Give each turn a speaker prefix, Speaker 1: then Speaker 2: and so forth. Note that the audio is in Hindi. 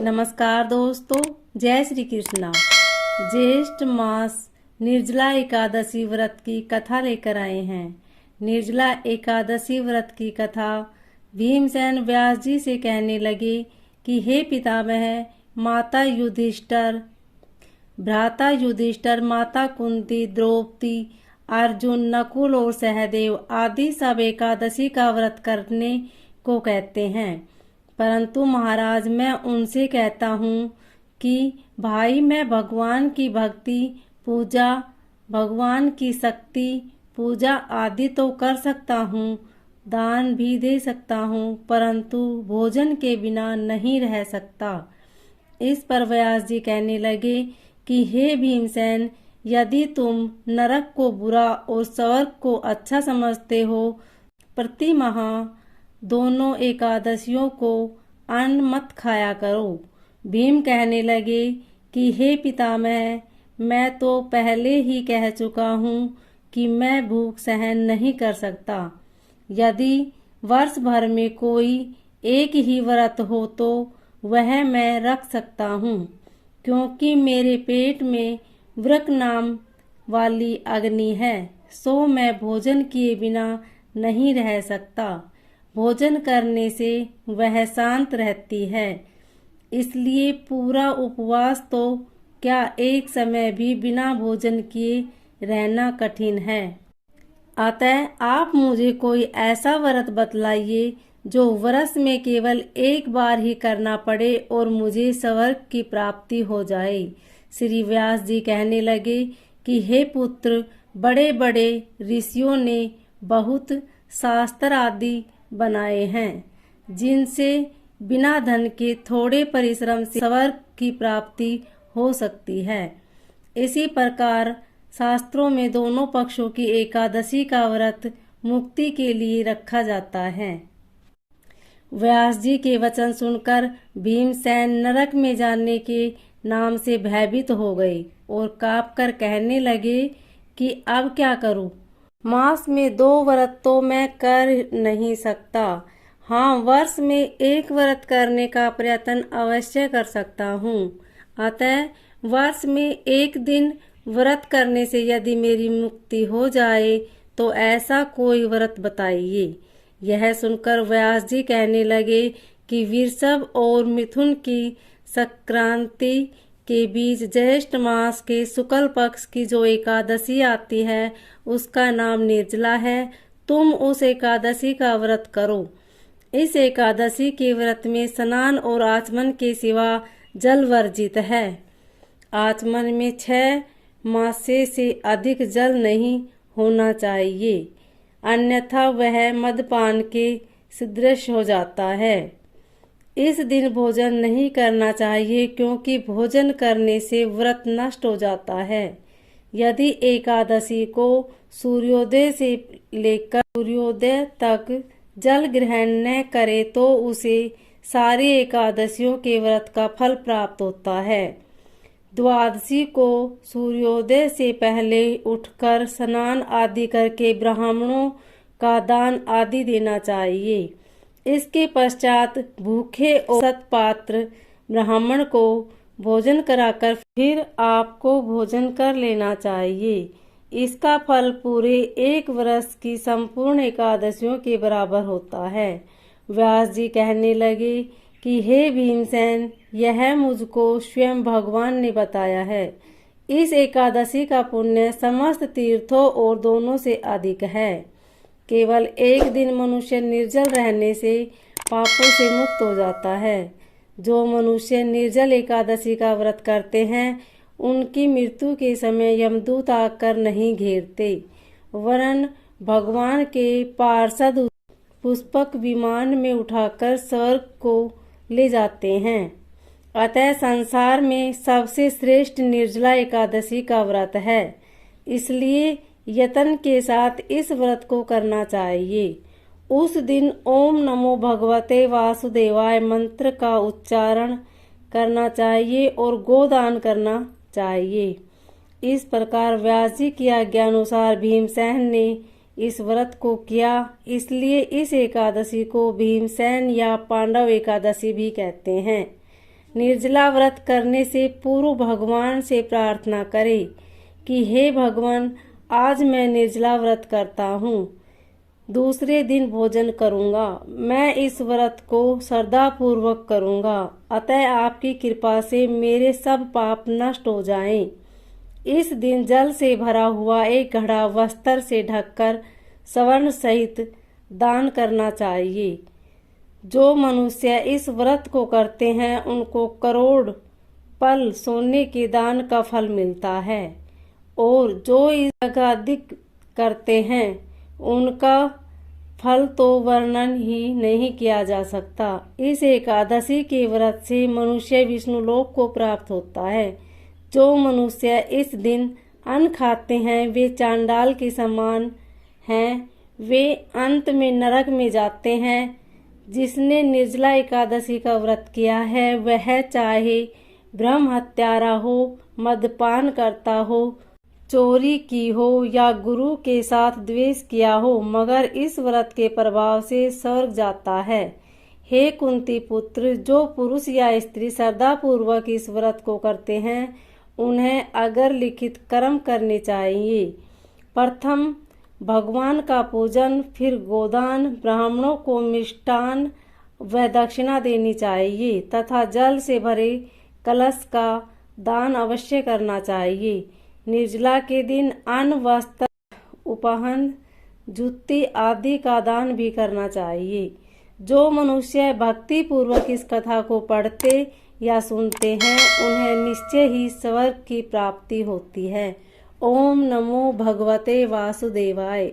Speaker 1: नमस्कार दोस्तों, जय श्री कृष्णा। ज्येष्ठ मास निर्जला एकादशी व्रत की कथा लेकर आए हैं। निर्जला एकादशी व्रत की कथा भीमसेन व्यास जी से कहने लगे कि हे पितामह, माता युधिष्ठिर, भ्राता युधिष्ठिर, माता कुंती, द्रौपदी, अर्जुन, नकुल और सहदेव आदि सब एकादशी का व्रत करने को कहते हैं, परंतु महाराज मैं उनसे कहता हूँ कि भाई मैं भगवान की भक्ति, पूजा, भगवान की शक्ति, पूजा आदि तो कर सकता हूँ, दान भी दे सकता हूँ, परंतु भोजन के बिना नहीं रह सकता। इस पर व्यास जी कहने लगे कि हे भीमसेन, यदि तुम नरक को बुरा और स्वर्ग को अच्छा समझते हो, प्रति माह दोनों एकादशियों को अन्न मत खाया करो। भीम कहने लगे कि हे पितामह, मैं तो पहले ही कह चुका हूँ कि मैं भूख सहन नहीं कर सकता। यदि वर्ष भर में कोई एक ही व्रत हो तो वह मैं रख सकता हूँ, क्योंकि मेरे पेट में वृक नाम वाली अग्नि है, सो मैं भोजन किए बिना नहीं रह सकता। भोजन करने से वह शांत रहती है, इसलिए पूरा उपवास तो क्या एक समय भी बिना भोजन किए रहना कठिन है। अतः आप मुझे कोई ऐसा व्रत बतलाइए जो वर्ष में केवल एक बार ही करना पड़े और मुझे स्वर्ग की प्राप्ति हो जाए। श्री व्यास जी कहने लगे कि हे पुत्र, बड़े बड़े ऋषियों ने बहुत शास्त्र आदि बनाए हैं, जिनसे बिना धन के थोड़े परिश्रम से स्वर्ग की प्राप्ति हो सकती है। इसी प्रकार शास्त्रों में दोनों पक्षों की एकादशी का व्रत मुक्ति के लिए रखा जाता है। व्यास जी के वचन सुनकर भीमसेन नरक में जाने के नाम से भयभीत हो गए और कांपकर कहने लगे कि अब क्या करूं? मास में 2 व्रत तो मैं कर नहीं सकता। हाँ, वर्ष में एक व्रत करने का प्रयत्न अवश्य कर सकता हूँ। अतः वर्ष में एक दिन व्रत करने से यदि मेरी मुक्ति हो जाए तो ऐसा कोई व्रत बताइए। यह सुनकर व्यास जी कहने लगे कि वृषभ और मिथुन की संक्रांति के बीच ज्येष्ठ मास के शुक्ल पक्ष की जो एकादशी आती है उसका नाम निर्जला है। तुम उस एकादशी का व्रत करो। इस एकादशी के व्रत में स्नान और आचमन के सिवा जल वर्जित है। आचमन में 6 मासे से अधिक जल नहीं होना चाहिए, अन्यथा वह मदपान के सदृश हो जाता है। इस दिन भोजन नहीं करना चाहिए, क्योंकि भोजन करने से व्रत नष्ट हो जाता है। यदि एकादशी को सूर्योदय से लेकर सूर्योदय तक जल ग्रहण न करे तो उसे सारी एकादशियों के व्रत का फल प्राप्त होता है। द्वादशी को सूर्योदय से पहले उठकर स्नान आदि करके ब्राह्मणों का दान आदि देना चाहिए। इसके पश्चात भूखे और सत्पात्र ब्राह्मण को भोजन कराकर फिर आपको भोजन कर लेना चाहिए। इसका फल पूरे 1 वर्ष की संपूर्ण एकादशियों के बराबर होता है। व्यास जी कहने लगे कि हे भीमसेन, यह मुझको स्वयं भगवान ने बताया है। इस एकादशी का पुण्य समस्त तीर्थों और दोनों से अधिक है। केवल एक दिन मनुष्य निर्जल रहने से पापों से मुक्त हो जाता है। जो मनुष्य निर्जल एकादशी का व्रत करते हैं उनकी मृत्यु के समय यमदूत आकर नहीं घेरते, वरन भगवान के पार्षद पुष्पक विमान में उठाकर स्वर्ग को ले जाते हैं। अतः संसार में सबसे श्रेष्ठ निर्जला एकादशी का व्रत है, इसलिए यत्न के साथ इस व्रत को करना चाहिए। उस दिन ओम नमो भगवते वासुदेवाय मंत्र का उच्चारण करना चाहिए और गोदान करना चाहिए। इस प्रकार व्यास जी की आज्ञानुसार भीमसेन ने इस व्रत को किया, इसलिए इस एकादशी को भीमसेन या पांडव एकादशी भी कहते हैं। निर्जला व्रत करने से पूर्व भगवान से प्रार्थना करें कि हे भगवान, आज मैं निर्जला व्रत करता हूँ, दूसरे दिन भोजन करूँगा। मैं इस व्रत को श्रद्धा पूर्वक करूँगा, अतः आपकी कृपा से मेरे सब पाप नष्ट हो जाएं। इस दिन जल से भरा हुआ एक घड़ा वस्त्र से ढककर स्वर्ण सहित दान करना चाहिए। जो मनुष्य इस व्रत को करते हैं उनको करोड़ पल सोने के दान का फल मिलता है, और जो इस अधिक करते हैं उनका फल तो वर्णन ही नहीं किया जा सकता। इस एकादशी के व्रत से मनुष्य विष्णु लोक को प्राप्त होता है। जो मनुष्य इस दिन अन्न खाते हैं वे चांडाल के समान हैं, वे अंत में नरक में जाते हैं। जिसने निर्जला एकादशी का व्रत किया है वह चाहे ब्रह्म हत्यारा हो, मद्यपान करता हो, चोरी की हो या गुरु के साथ द्वेष किया हो, मगर इस व्रत के प्रभाव से स्वर्ग जाता है। हे कुंती पुत्र, जो पुरुष या स्त्री श्रद्धा पूर्वक इस व्रत को करते हैं उन्हें अगर लिखित कर्म करने चाहिए। प्रथम भगवान का पूजन, फिर गोदान, ब्राह्मणों को मिष्टान व दक्षिणा देनी चाहिए तथा जल से भरे कलश का दान अवश्य करना चाहिए। निर्जला के दिन अन्न, वस्त्र, उपहन, जूती आदि का दान भी करना चाहिए। जो मनुष्य भक्ति पूर्वक इस कथा को पढ़ते या सुनते हैं उन्हें निश्चय ही स्वर्ग की प्राप्ति होती है। ओम नमो भगवते वासुदेवाय।